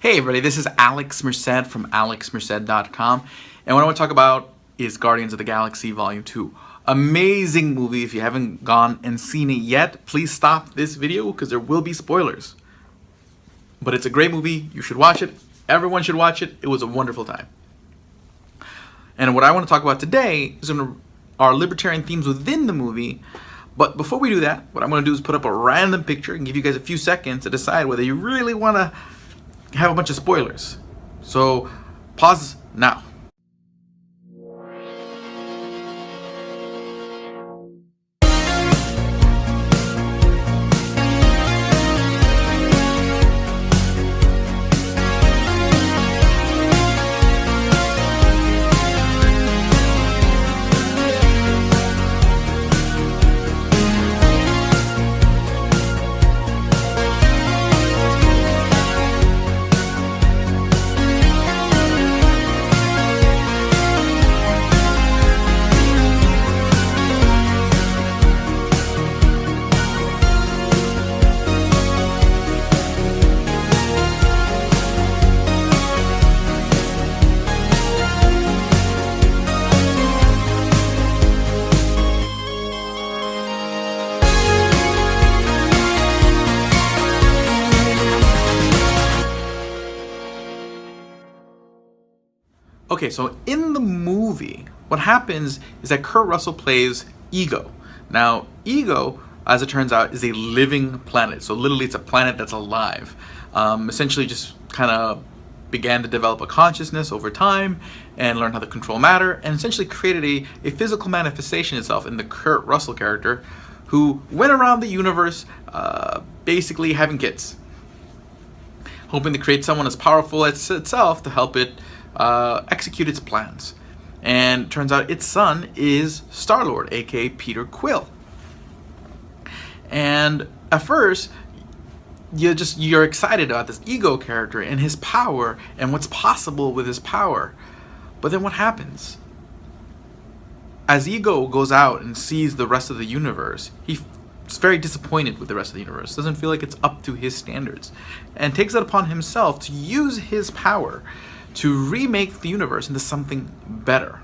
Hey everybody, this is Alex Merced from alexmerced.com, and what I want to talk about is Guardians of the Galaxy Volume 2. Amazing movie. If you haven't gone and seen it yet, please stop this video because there will be spoilers. But it's a great movie. You should watch it. Everyone should watch it. It was a wonderful time. And what I want to talk about today is our libertarian themes within the movie. But before we do that, what I'm going to do is put up a random picture and give you guys a few seconds to decide whether you really want to have a bunch of spoilers. So pause now. Okay, so in the movie, what happens is that Kurt Russell plays Ego. Now, Ego, as it turns out, is a living planet. So literally it's a planet that's alive. Essentially just kind of began to develop a consciousness over time and learn how to control matter, and essentially created a physical manifestation itself in the Kurt Russell character, who went around the universe basically having kids, hoping to create someone as powerful as itself to help it execute its plans. And turns out its son is Starlord, aka Peter Quill. And at first you're excited about this Ego character and his power and what's possible with his power. But then what happens? As Ego goes out and sees the rest of the universe, he's very disappointed with the rest of the universe, doesn't feel like it's up to his standards, and takes it upon himself to use his power to remake the universe into something better.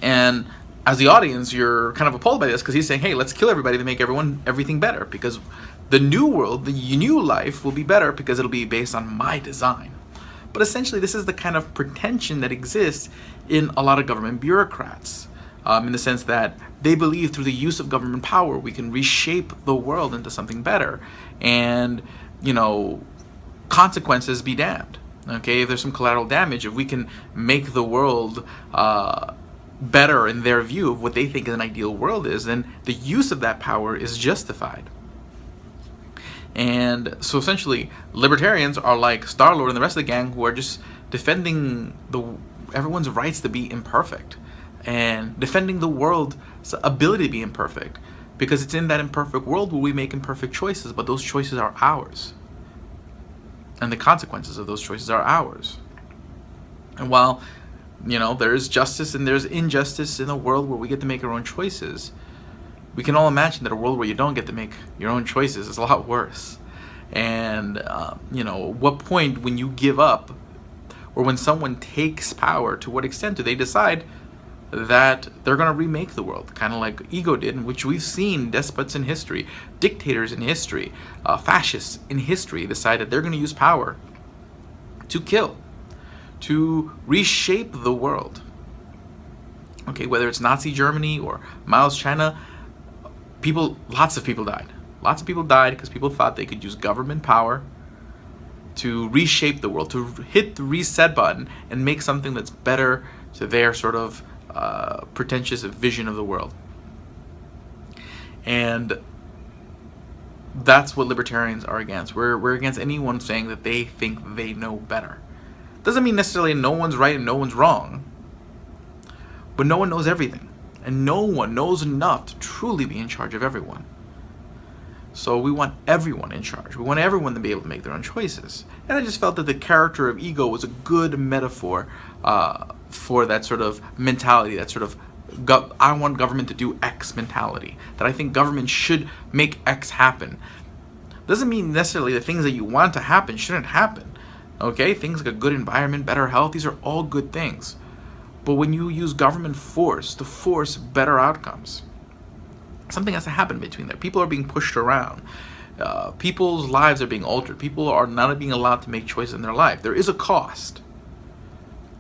And as the audience, you're kind of appalled by this because he's saying, hey, let's kill everybody to make everything better, because the new world, the new life will be better because it'll be based on my design. But essentially, this is the kind of pretension that exists in a lot of government bureaucrats, in the sense that they believe through the use of government power, we can reshape the world into something better. And, consequences be damned. Okay, if there's some collateral damage, if we can make the world better in their view of what they think an ideal world is, then the use of that power is justified. And so essentially, libertarians are like Starlord and the rest of the gang, who are just defending everyone's rights to be imperfect and defending the world's ability to be imperfect, because it's in that imperfect world where we make imperfect choices, but those choices are ours. And the consequences of those choices are ours. And while, there's justice and there's injustice in a world where we get to make our own choices, we can all imagine that a world where you don't get to make your own choices is a lot worse. And, what point when you give up, or when someone takes power, to what extent do they decide that they're going to remake the world, kind of like Ego did, which we've seen despots in history, dictators in history, fascists in history decide that they're going to use power to kill, to reshape the world. Okay, whether it's Nazi Germany or Mao's China, lots of people died. Lots of people died because people thought they could use government power to reshape the world, to hit the reset button and make something that's better to their sort of pretentious vision of the world. And that's what libertarians are against. We're against anyone saying that they think they know better. Doesn't mean necessarily no one's right and no one's wrong, but no one knows everything, and no one knows enough to truly be in charge of everyone. So we want everyone in charge. We want everyone to be able to make their own choices. And I just felt that the character of Ego was a good metaphor for that sort of mentality, that sort of I want government to do X mentality, that I think government should make X happen. Doesn't mean necessarily the things that you want to happen shouldn't happen. Okay, things like a good environment, better health, these are all good things. But when you use government force to force better outcomes, something has to happen between there. People are being pushed around. People's lives are being altered. People are not being allowed to make choices in their life. There is a cost.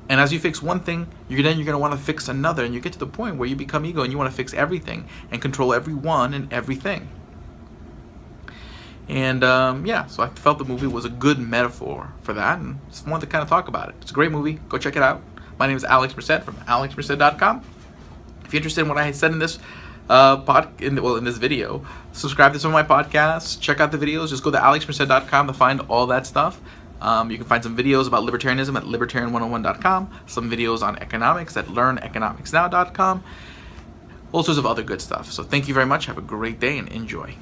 And as you fix one thing, you're going to want to fix another, and you get to the point where you become ego and you want to fix everything and control everyone and everything. And yeah, so I felt the movie was a good metaphor for that, and just wanted to kind of talk about it. It's a great movie. Go check it out. My name is Alex Merced from alexmerced.com. If you're interested in what I said in this in this video, subscribe to some of my podcasts, check out the videos. Just go to alexmerced.com to find all that stuff. You can find some videos about libertarianism at libertarian101.com, some videos on economics at learneconomicsnow.com, all sorts of other good stuff. So thank you very much. Have a great day and enjoy.